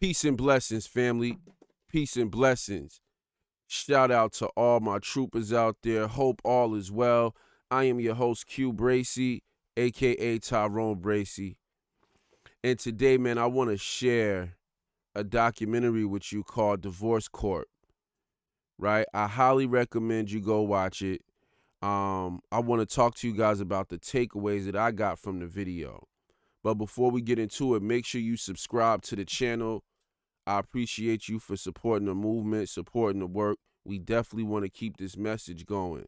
Peace and blessings, family. Peace and blessings. Shout out to all my troopers out there. Hope all is well. I am your host, CueBracey, aka Tyrone Bracey. And today, man, I want to share a documentary with you called Divorce Corp. Right? I highly recommend you go watch it. I want to talk to you guys about the takeaways that I got from the video. But before we get into it, make sure you subscribe to the channel. I appreciate you for supporting the movement, supporting the work. We definitely want to keep this message going.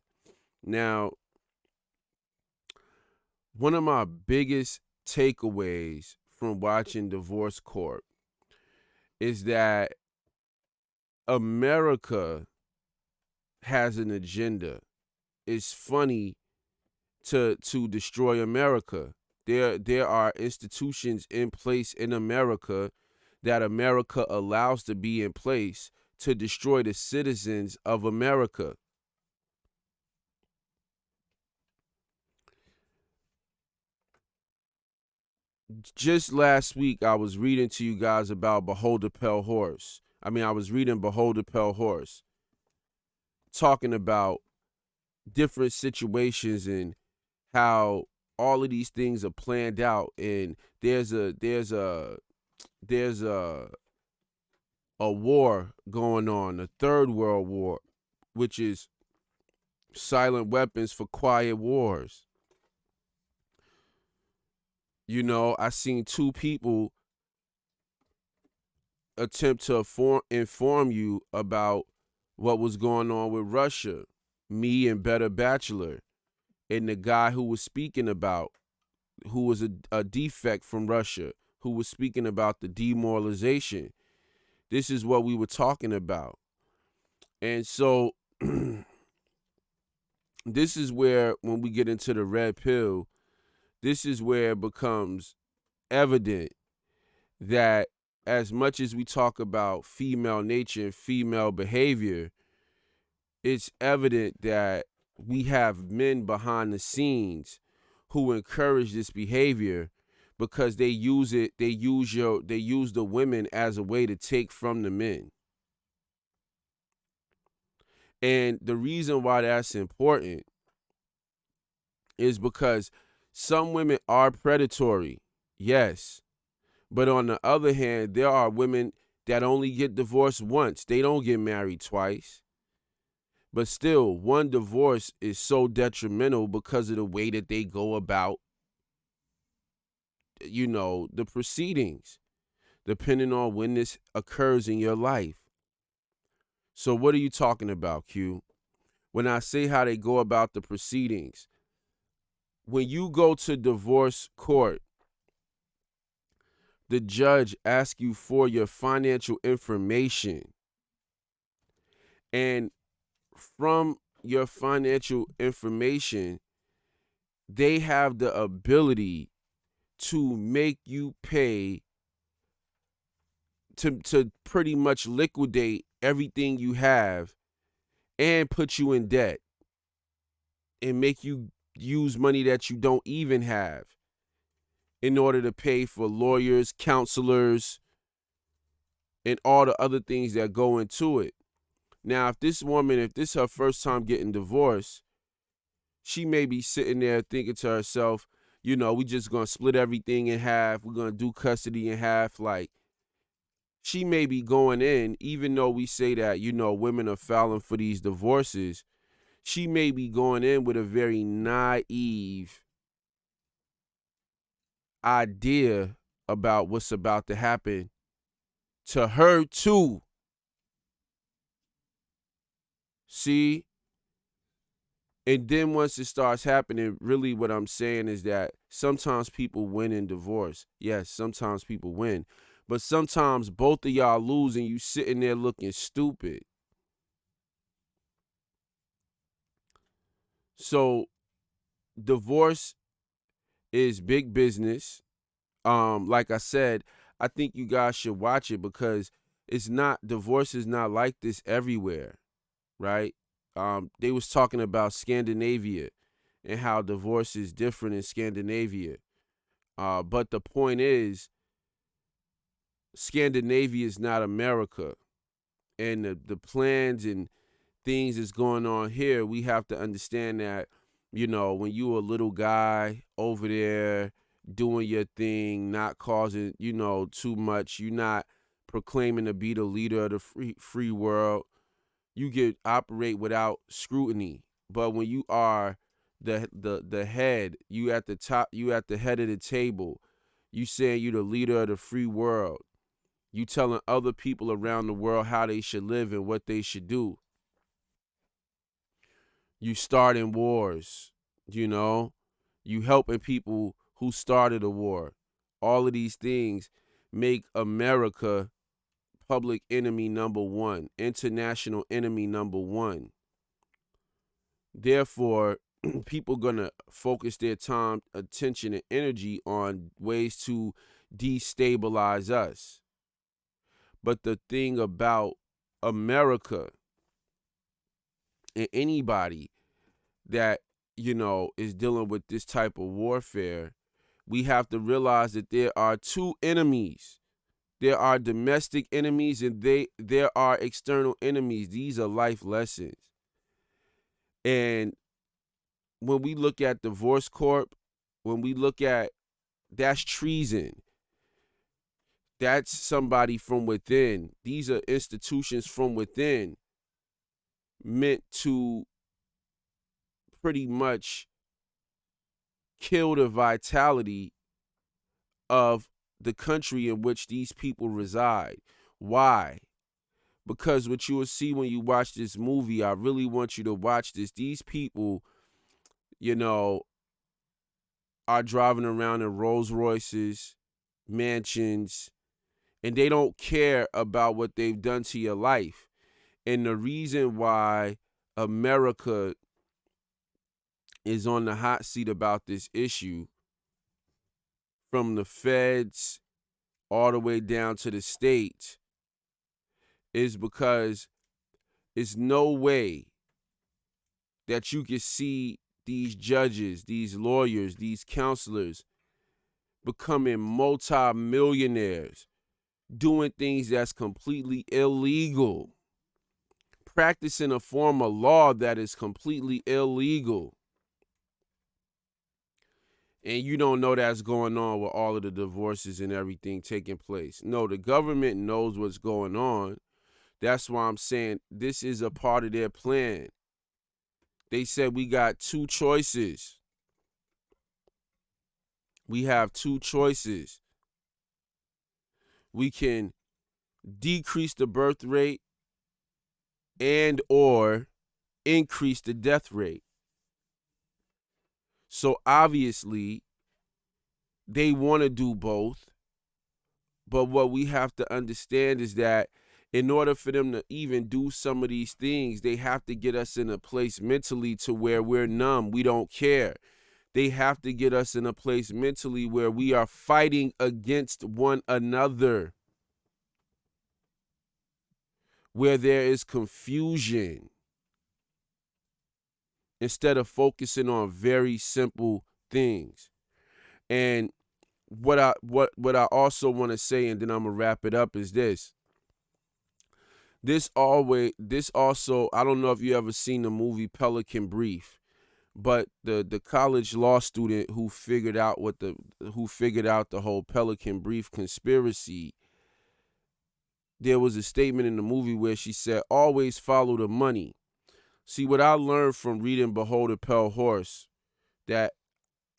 Now, one of my biggest takeaways from watching Divorce Corp is that America has an agenda. It's funny to destroy America. There are institutions in place in America that America allows to be in place to destroy the citizens of America. Just last week, I was reading to you guys about Behold the Pale Horse. I was reading Behold the Pale Horse, talking about different situations and how all of these things are planned out, and there's a war going on, the Third World War, which is silent weapons for quiet wars. You know, I seen two people attempt to inform you about what was going on with Russia, me and Better Bachelor, and the guy who was speaking about, who was a defect from Russia, who was speaking about the demoralization. This is what we were talking about. And so this is where, when we get into the red pill, this is where it becomes evident that as much as we talk about female nature and female behavior, it's evident that we have men behind the scenes who encourage this behavior because they use the women as a way to take from the men. And the reason why that's important is because some women are predatory, yes. But on the other hand, there are women that only get divorced once. They don't get married twice. But still, one divorce is so detrimental because of the way that they go about, the proceedings, depending on when this occurs in your life. So what are you talking about, Q? When I say how they go about the proceedings, when you go to divorce court, the judge asks you for your financial information. And from your financial information, they have the ability to make you pay, to pretty much liquidate everything you have and put you in debt and make you use money that you don't even have in order to pay for lawyers, counselors, and all the other things that go into it. Now, if this is her first time getting divorced, she may be sitting there thinking to herself, we just going to split everything in half. We're going to do custody in half. Like, she may be going in, even though we say that, women are filing for these divorces, she may be going in with a very naive idea about what's about to happen to her too. See? And then once it starts happening, really what I'm saying is that sometimes people win in divorce. Yes, sometimes people win. But sometimes both of y'all lose and you sitting there looking stupid. So divorce is big business. Like I said, I think you guys should watch it because divorce is not like this everywhere, right? They was talking about Scandinavia and how divorce is different in Scandinavia. But the point is, Scandinavia is not America. And the plans and things that's going on here, we have to understand that, when you a little guy over there doing your thing, not causing, too much, you're not proclaiming to be the leader of the free world, you get operate without scrutiny. But when you are the head, you at the top, you at the head of the table, you saying you the leader of the free world, you telling other people around the world how they should live and what they should do. You starting wars, you helping people who started a war. All of these things make America public enemy number one, international enemy number one. Therefore, people gonna focus their time, attention, and energy on ways to destabilize us. But the thing about America and anybody that, is dealing with this type of warfare, we have to realize that there are two enemies. There are domestic enemies and there are external enemies. These are life lessons. And when we look at divorce corp, when we look at, that's treason. That's somebody from within. These are institutions from within meant to pretty much kill the vitality of the country in which these people reside. Why? Because what you will see when you watch this movie, I really want you to watch this. These people, are driving around in Rolls Royces, mansions, and they don't care about what they've done to your life. And the reason why America is on the hot seat about this issue, from the feds all the way down to the states, is because it's no way that you can see these judges, these lawyers, these counselors becoming multi-millionaires, doing things that's completely illegal, practicing a form of law that is completely illegal. And you don't know that's going on with all of the divorces and everything taking place. No, the government knows what's going on. That's why I'm saying this is a part of their plan. They said we got two choices. We have two choices. We can decrease the birth rate and or increase the death rate. So obviously, they want to do both. But what we have to understand is that in order for them to even do some of these things, they have to get us in a place mentally to where we're numb. We don't care. They have to get us in a place mentally where we are fighting against one another, where there is confusion, instead of focusing on very simple things. And what I also want to say, and then I'm gonna wrap it up, is this. This also, I don't know if you ever seen the movie Pelican Brief, but the college law student who figured out the whole Pelican Brief conspiracy, there was a statement in the movie where she said, always follow the money. See, what I learned from reading Behold a Pale Horse, that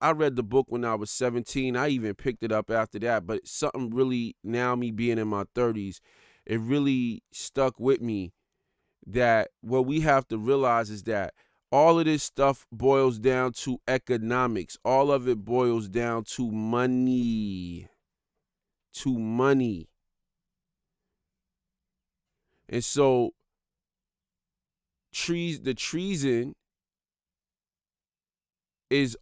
I read the book when I was 17. I even picked it up after that, but something really, now me being in my 30s, it really stuck with me, that what we have to realize is that all of this stuff boils down to economics. All of it boils down to money. To money. And so the treason is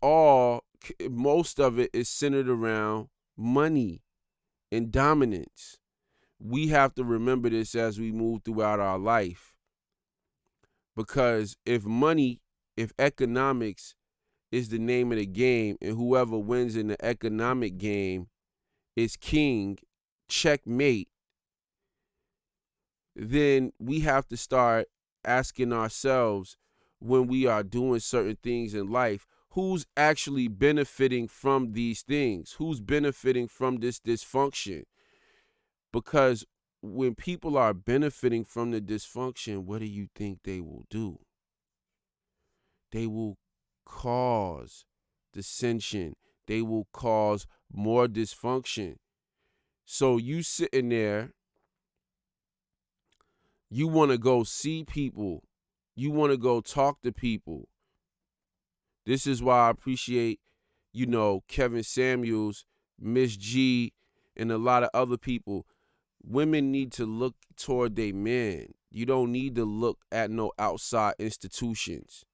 most of it is centered around money and dominance. We have to remember this as we move throughout our life. Because if economics is the name of the game, and whoever wins in the economic game is king, checkmate, then we have to start asking ourselves, when we are doing certain things in life, who's actually benefiting from these things? Who's benefiting from this dysfunction? Because when people are benefiting from the dysfunction, what do you think they will do? They will cause dissension. They will cause more dysfunction. So you sitting there, you want to go see people. You want to go talk to people. This is why I appreciate, Kevin Samuels, Miss G, and a lot of other people. Women need to look toward their men. You don't need to look at no outside institutions.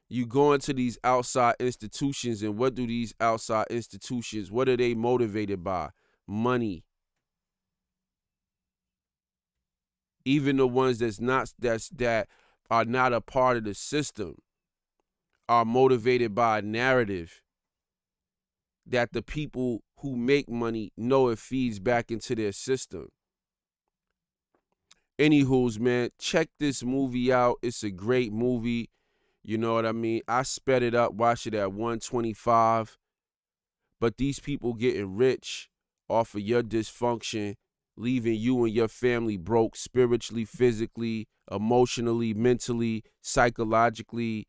You go into these outside institutions, and what do these outside institutions, what are they motivated by? Money. Even the ones that are not a part of the system are motivated by a narrative that the people who make money know it feeds back into their system. Anywho's, man, check this movie out. It's a great movie. You know what I mean? I sped it up, watched it at 125. But these people getting rich off of your dysfunction, leaving you and your family broke spiritually, physically, emotionally, mentally, psychologically,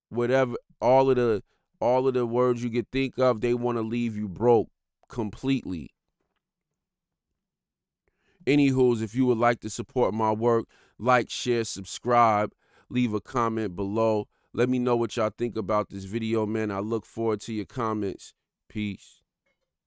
whatever, all of the words you could think of, they want to leave you broke completely. Anywho's, if you would like to support my work, like, share, subscribe, leave a comment below. Let me know what y'all think about this video, man. I look forward to your comments. Peace.